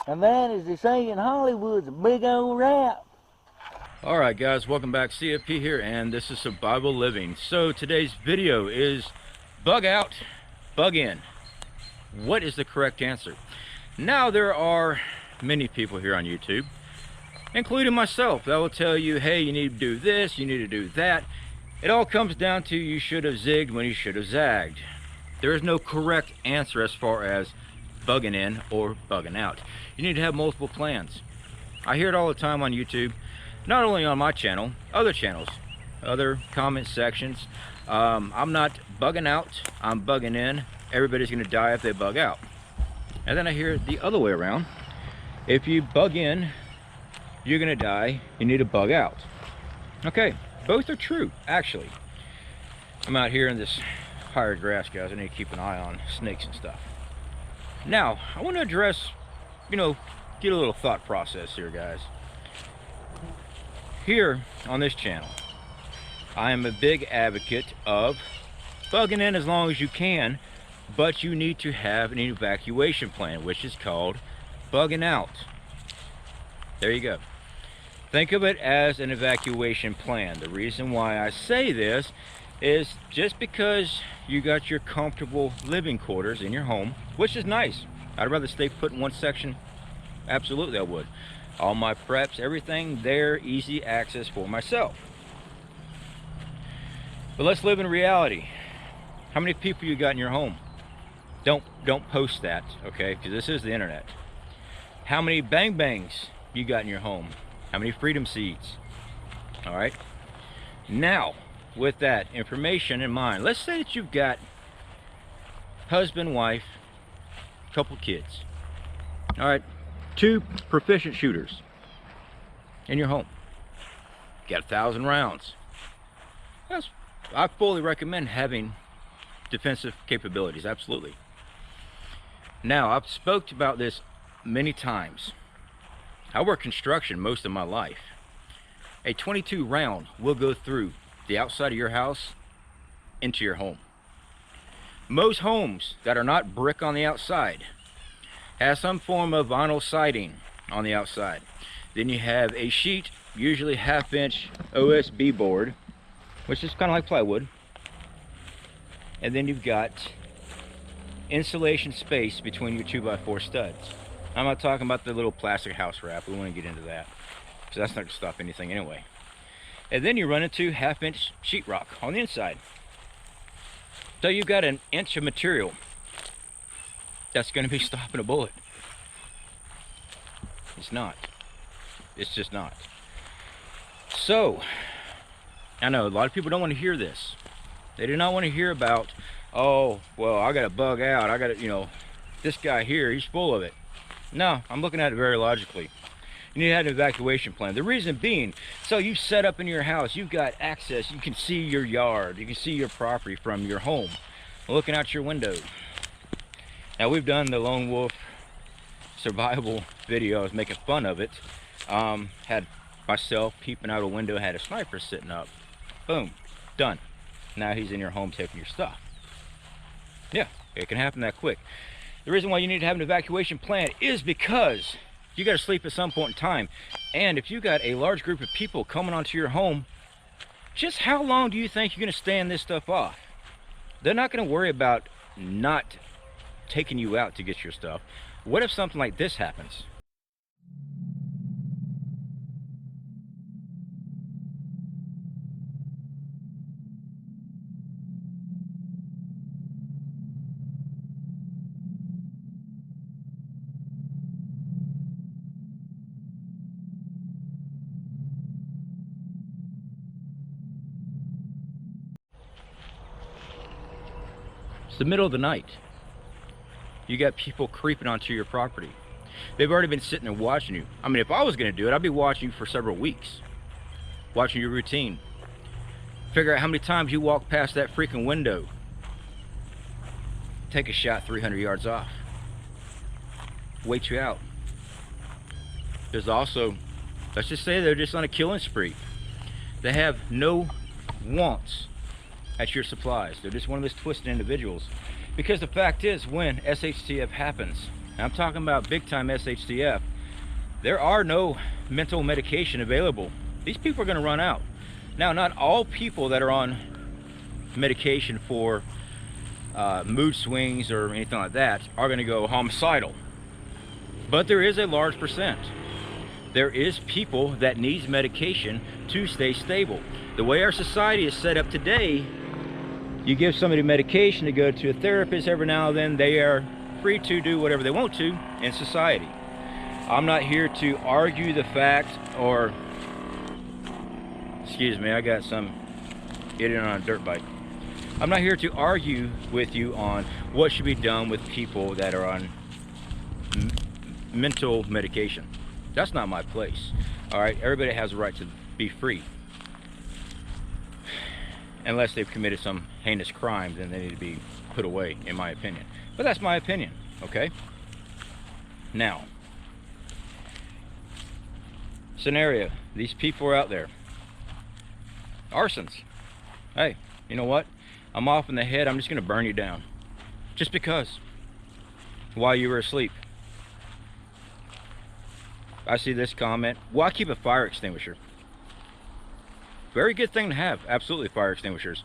And that, as they say in Hollywood, is a big old wrap. Alright guys, welcome back. CFP here, and this is Survival Living. So today's video is bug out, bug in. What is the correct answer? Now there are many people here on YouTube, including myself, that will tell you, hey, you need to do this, you need to do that. It all comes down to you should have zigged when you should have zagged. There is no correct answer as far as bugging in or bugging out. You need to have multiple plans. I hear it all the time on YouTube, not only on my channel, other channels, other comment sections. I'm not bugging out, I'm bugging in. Everybody's gonna die if they bug out. And then I hear it the other way around. If you bug in, you're gonna die, you need to bug out. Okay, both are true, actually. I'm out here in this higher grass, guys. I need to keep an eye on snakes and stuff. Now, I want to address, get a little thought process here, guys. Here on this channel, I am a big advocate of bugging in as long as you can, but you need to have an evacuation plan, which is called bugging out. There you go. Think of it as an evacuation plan. The reason why I say this is just because you got your comfortable living quarters in your home, which is nice. I'd rather stay put in one section. Absolutely I would. All my preps, everything there, easy access for myself. But let's live in reality. How many people you got in your home? Don't post that, okay? Because this is the internet. How many bang bangs you got in your home? How many freedom seeds? All right. Now, with that information in mind, let's say that you've got husband, wife, couple kids. All right, 2 proficient shooters in your home. You got 1,000 rounds. I fully recommend having defensive capabilities, absolutely. Now, I've spoke about this many times. I work construction most of my life. A 22 round will go through the outside of your house into your home. Most homes that are not brick on the outside have some form of vinyl siding on the outside. Then you have a sheet, usually 1/2 inch OSB board, which is kind of like plywood. And then you've got insulation space between your 2x4 studs. I'm not talking about the little plastic house wrap. We want to get into that, because that's not going to stop anything anyway. And then you run into 1/2 inch sheetrock on the inside. So you've got an inch of material that's going to be stopping a bullet. It's not. It's just not. So, I know a lot of people don't want to hear this. They do not want to hear about, oh, well, I got to bug out. I got to, this guy here, he's full of it. No, I'm looking at it very logically. You need to have an evacuation plan. The reason being, so you set up in your house, you've got access, you can see your yard, you can see your property from your home, looking out your window. Now, we've done the lone wolf survival video. I was making fun of it. Had myself peeping out a window, had a sniper sitting up. Boom, done. Now he's in your home taking your stuff. Yeah, it can happen that quick. The reason why you need to have an evacuation plan is because you got to sleep at some point in time. And if you got a large group of people coming onto your home, just how long do you think you're going to stand this stuff off? They're not going to worry about not taking you out to get your stuff. What if something like this happens? It's the middle of the night. You got people creeping onto your property. They've already been sitting and watching you. I mean, if I was going to do it, I'd be watching you for several weeks. Watching your routine. Figure out how many times you walk past that freaking window. Take a shot 300 yards off. Wait you out. There's also, let's just say they're just on a killing spree. They have no wants at your supplies. They're just one of those twisted individuals. Because the fact is, when SHTF happens, and I'm talking about big time SHTF, there are no mental medication available. These people are going to run out. Now, not all people that are on medication for mood swings or anything like that are going to go homicidal, but there is a large percent. There is people that needs medication to stay stable. The way our society is set up today, you give somebody medication to go to a therapist every now and then, they are free to do whatever they want to in society. I'm not here to argue the fact, or excuse me, I got some idiot on a dirt bike. I'm not here to argue with you on what should be done with people that are on mental medication. That's not my place. All right, everybody has a right to be free, unless they've committed some heinous crime. Then they need to be put away, in my opinion. But that's my opinion. Okay, now scenario, these people are out there, arsons. Hey, you know what, I'm off in the head, I'm just gonna burn you down just because, while you were asleep. I see this comment, well, I keep a fire extinguisher. Very good thing to have, absolutely, fire extinguishers.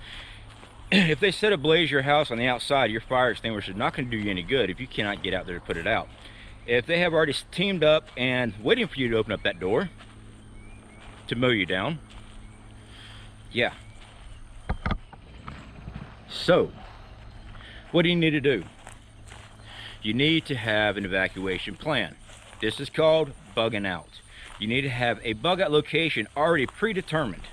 If they set ablaze your house on the outside, your fire extinguisher is not going to do you any good if you cannot get out there to put it out. If they have already teamed up and waiting for you to open up that door to mow you down, yeah. So, what do you need to do? You need to have an evacuation plan. This is called bugging out. You need to have a bug out location already predetermined.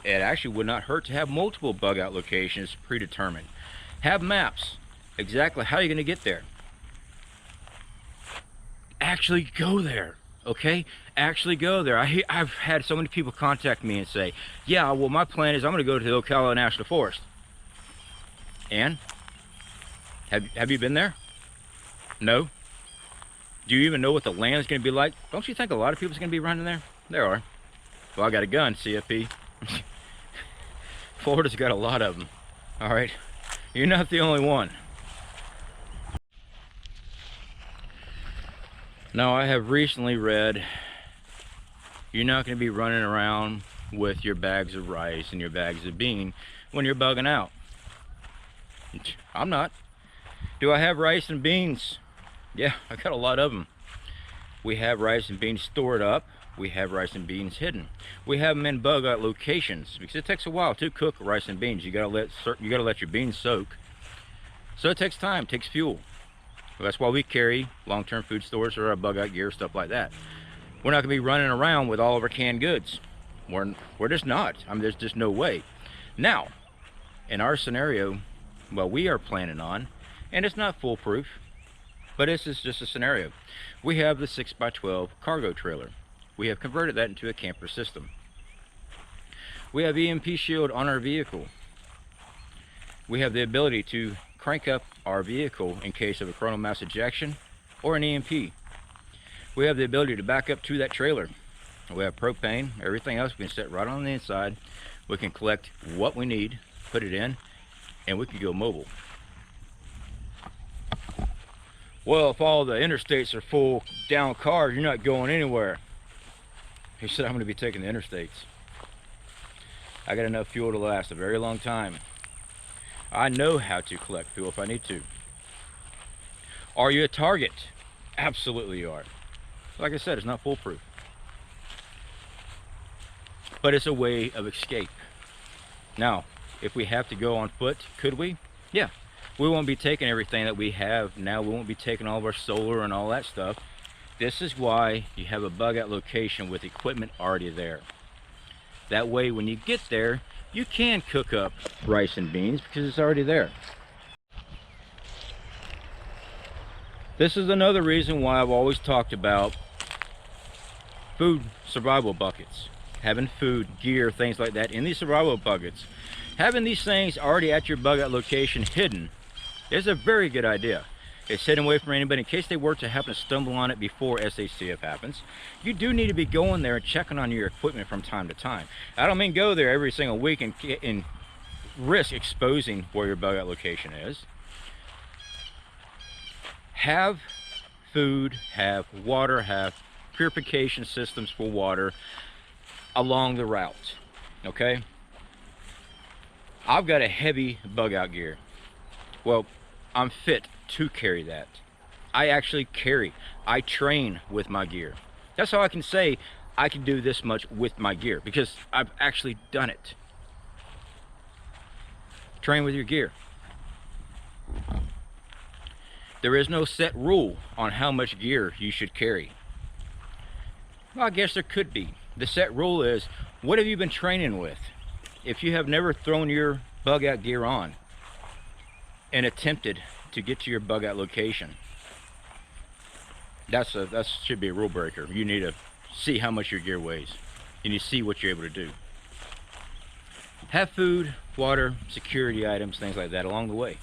It actually would not hurt to have multiple bug out locations predetermined. Have maps, exactly how you're going to get there. Actually go there, okay? Actually go there. I've had so many people contact me and say, yeah, well, my plan is I'm going to go to the Ocala National Forest. And? Have you been there? No? Do you even know what the land is going to be like? Don't you think a lot of people's going to be running there? There are. Well, I got a gun, CFP. Florida's got a lot of them. All right, you're not the only one. Now, I have recently read you're not going to be running around with your bags of rice and your bags of bean when you're bugging out. I'm not. Do I have rice and beans? Yeah, I got a lot of them. We have rice and beans stored up. We have rice and beans hidden. We have them in bug out locations because it takes a while to cook rice and beans. You gotta let your beans soak. So it takes time, it takes fuel. Well, that's why we carry long-term food stores or our bug out gear, stuff like that. We're not gonna be running around with all of our canned goods. We're just not. I mean, there's just no way. Now, in our scenario, well, we are planning on, and it's not foolproof, but this is just a scenario. We have the 6x12 cargo trailer. We have converted that into a camper system. We have EMP shield on our vehicle. We have the ability to crank up our vehicle in case of a coronal mass ejection or an EMP. We have the ability to back up to that trailer. We have propane, everything else we can set right on the inside. We can collect what we need, put it in, and we can go mobile. Well, if all the interstates are full down cars, you're not going anywhere. He said, I'm going to be taking the interstates. I got enough fuel to last a very long time. I know how to collect fuel if I need to. Are you a target? Absolutely you are. Like I said, it's not foolproof. But it's a way of escape. Now, if we have to go on foot, could we? Yeah. We won't be taking everything that we have now. We won't be taking all of our solar and all that stuff. This is why you have a bug out location with equipment already there. That way, when you get there, you can cook up rice and beans because it's already there. This is another reason why I've always talked about food survival buckets. Having food, gear, things like that in these survival buckets. Having these things already at your bug out location hidden is a very good idea. It's hidden away from anybody in case they were to happen to stumble on it before SHTF happens. You do need to be going there and checking on your equipment from time to time. I don't mean go there every single week and risk exposing where your bug out location is. Have food, have water, have purification systems for water along the route, okay? I've got a heavy bug out gear. Well, I'm fit to carry that. I actually carry, I train with my gear. That's how I can say I can do this much with my gear, because I've actually done it. Train with your gear. There is no set rule on how much gear you should carry. Well, I guess there could be. The set rule is, what have you been training with? If you have never thrown your bug out gear on and attempted to get to your bug out location, that should be a rule breaker. You need to see how much your gear weighs. You need to see what you're able to do. Have food, water, security items, things like that along the way.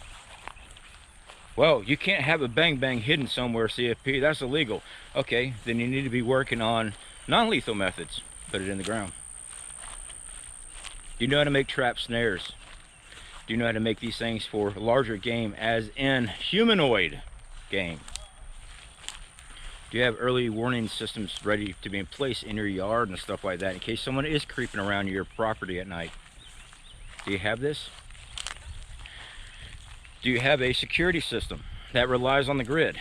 Well, you can't have a bang bang hidden somewhere, CFP, that's illegal. Okay, then you need to be working on non-lethal methods. Put it in the ground. Do you know how to make trap snares? Do you know how to make these things for larger game, as in humanoid game? Do you have early warning systems ready to be in place in your yard and stuff like that in case someone is creeping around your property at night? Do you have this? Do you have a security system that relies on the grid?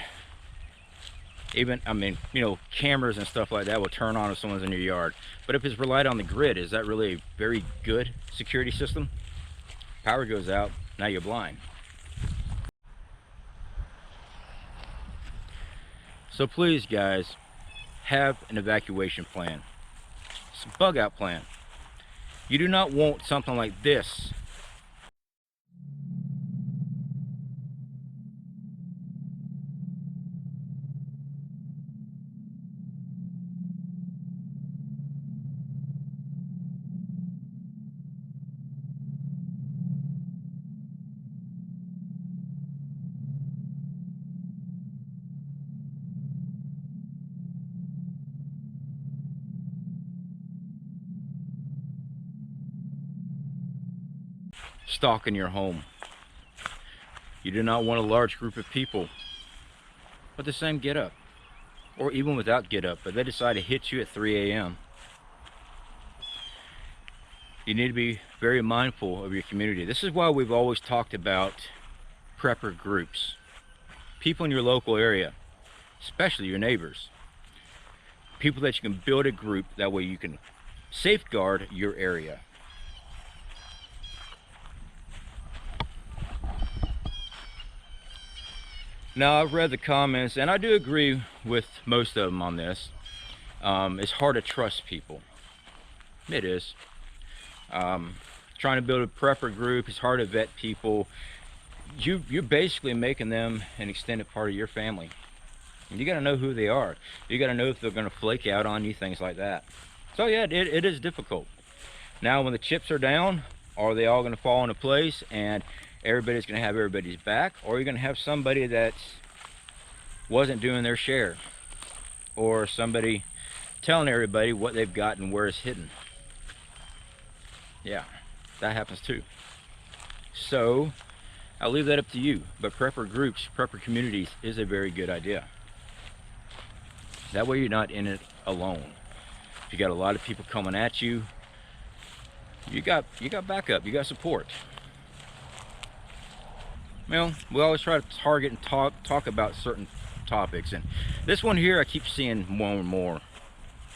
Even, I mean, you know, cameras and stuff like that will turn on if someone's in your yard. But if it's relied on the grid, is that really a very good security system? Power goes out, now you're blind. So please, guys, have an evacuation plan. It's a bug out plan. You do not want something like this. Stalking your home. You do not want a large group of people with the same get up, or even without get up, but they decide to hit you at 3 a.m. You need to be very mindful of your community. This is why we've always talked about prepper groups. People in your local area, especially your neighbors. People that you can build a group, that way you can safeguard your area. Now, I've read the comments, and I do agree with most of them on this. It's hard to trust people. It is. Trying to build a prepper group, it's hard to vet people. You're basically making them an extended part of your family. And you got to know who they are. You got to know if they're going to flake out on you, things like that. So yeah, it is difficult. Now, when the chips are down, are they all going to fall into place and everybody's going to have everybody's back, or are you going to have somebody that wasn't doing their share, or somebody telling everybody what they've got and where it's hidden? Yeah, that happens too. So I'll leave that up to you, but prepper groups, prepper communities is a very good idea. That way you're not in it alone. If you got a lot of people coming at you, you got backup, you got support. Well, we always try to target and talk about certain topics, and this one here I keep seeing more and more.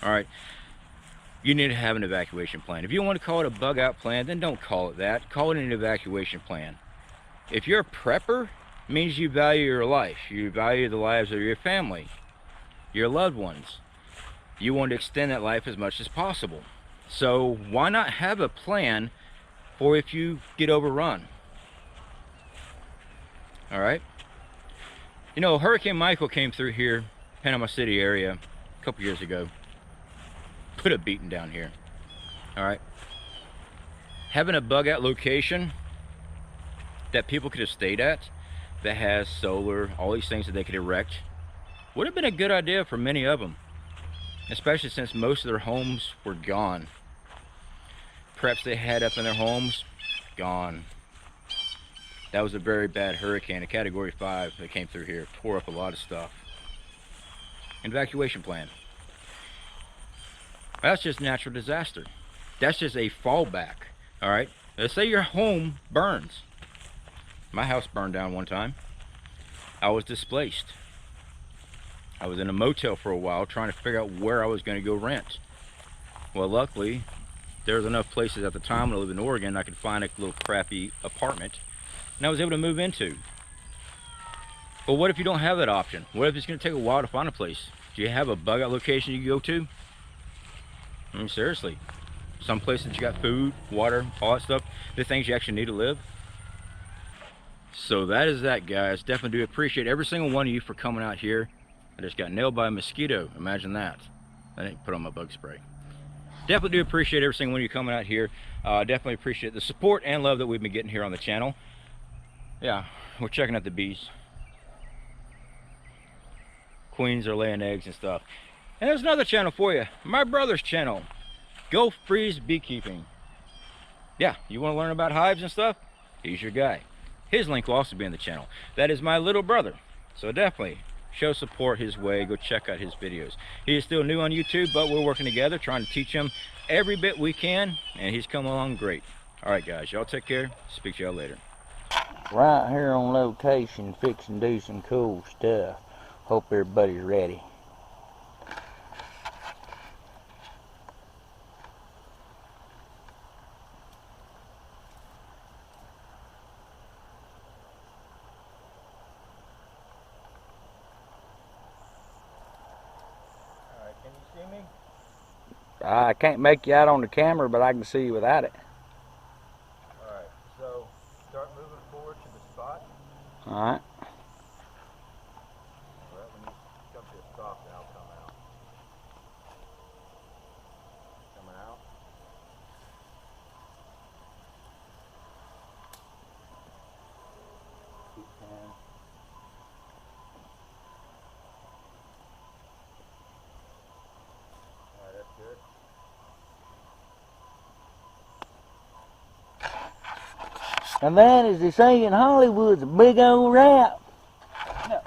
All right, you need to have an evacuation plan. If you want to call it a bug out plan, then don't call it that. Call it an evacuation plan. If you're a prepper, it means you value your life. You value the lives of your family, your loved ones. You want to extend that life as much as possible. So why not have a plan for if you get overrun? All right. You know, Hurricane Michael came through here, Panama City area, a couple years ago. Put a beating down here. All right. Having a bug out location that people could have stayed at, that has solar, all these things that they could erect, would have been a good idea for many of them, especially since most of their homes were gone. Preps they had up in their homes, gone. That was a very bad hurricane, a Category 5 that came through here, tore up a lot of stuff. Evacuation plan. That's just natural disaster. That's just a fallback, all right? Let's say your home burns. My house burned down one time. I was displaced. I was in a motel for a while trying to figure out where I was going to go rent. Well, luckily, there was enough places at the time when I lived in Oregon I could find a little crappy apartment and I was able to move into. But what if you don't have that option? What if it's going to take a while to find a place? Do you have a bug out location you can go to? I mean, seriously. Some places you got food, water, all that stuff, the things you actually need to live. So that is that, guys. Definitely do appreciate every single one of you for coming out here. I just got nailed by a mosquito. Imagine that. I didn't put on my bug spray. Definitely do appreciate every single one of you coming out here. Definitely appreciate the support and love that we've been getting here on the channel. Yeah, we're checking out the bees. Queens are laying eggs and stuff. And there's another channel for you. My brother's channel. Go Freeze Beekeeping. Yeah, you want to learn about hives and stuff? He's your guy. His link will also be in the channel. That is my little brother. So definitely show support his way. Go check out his videos. He is still new on YouTube, but we're working together trying to teach him every bit we can, and he's coming along great. All right, guys, y'all take care. Speak to y'all later. Right here on location, fixing to do some cool stuff. Hope everybody's ready. Can you see me? I can't make you out on the camera, but I can see you without it. Alright, so start moving forward to the spot. Alright. Alright, when you come to a stop, then I'll come out. Coming out. Keep pan. Alright, that's good. And that, as they say in Hollywood, is a big old rap. No.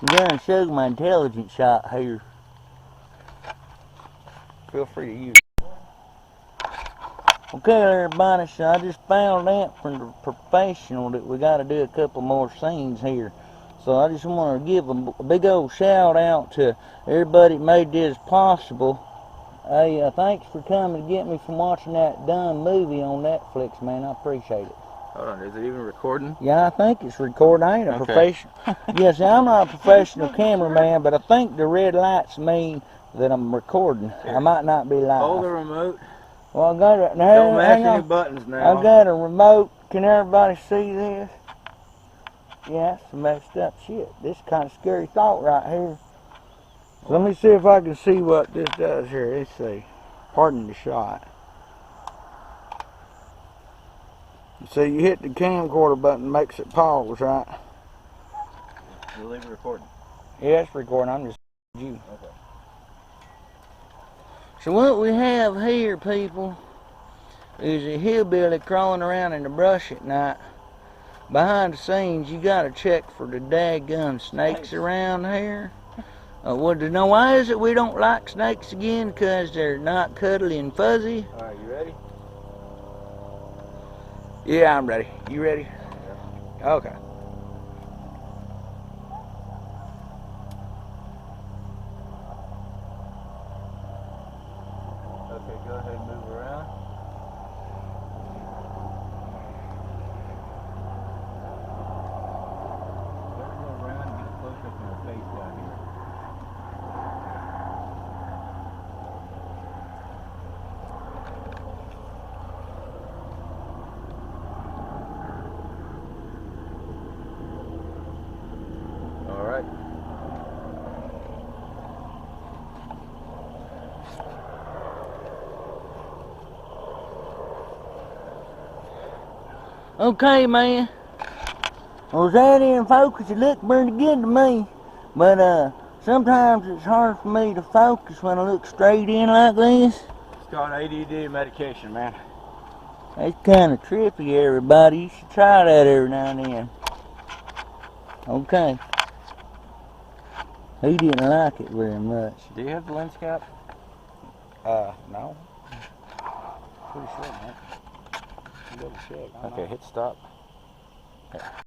I'm going to show my intelligence shot here. Feel free to use it. Okay, everybody, so I just found out from the professional that we got to do a couple more scenes here. So I just want to give a big old shout out to everybody that made this possible. Hey, thanks for coming to get me from watching that dumb movie on Netflix, man. I appreciate it. Hold on, is it even recording? Yeah, I think it's recording. I ain't a Okay. professional. Yes, I'm not a professional cameraman, but I think the red lights mean that I'm recording. Here. I might not be live. Hold the remote. Well, I got it. Now, Don't mash hang any on. buttons now. I got a remote. Can everybody see this? Yeah, that's some messed up shit. This is kind of scary thought right here. So let me see if I can see what this does here. Let's see. Pardon the shot. So you hit the camcorder button, makes it pause, right? You leave it recording. Yeah, it's recording. I'm just you. Okay. So what we have here, people, is a hillbilly crawling around in the brush at night. Behind the scenes, you gotta check for the daggum snakes around here. Why is it we don't like snakes again? Because they're not cuddly and fuzzy. Alright, you ready? Yeah, I'm ready. You ready? Yeah. Okay. Okay, go ahead and move around. Go around and get a close up on her face down here. All right. Okay, man. I was out in focus. It looked pretty good to me. But sometimes it's hard for me to focus when I look straight in like this. It's called ADD medication, man. It's kind of trippy, everybody. You should try that every now and then. Okay. He didn't like it very much. Do you have the lens cap? No. Pretty sure, man. Double check. Okay, hit stop. Okay.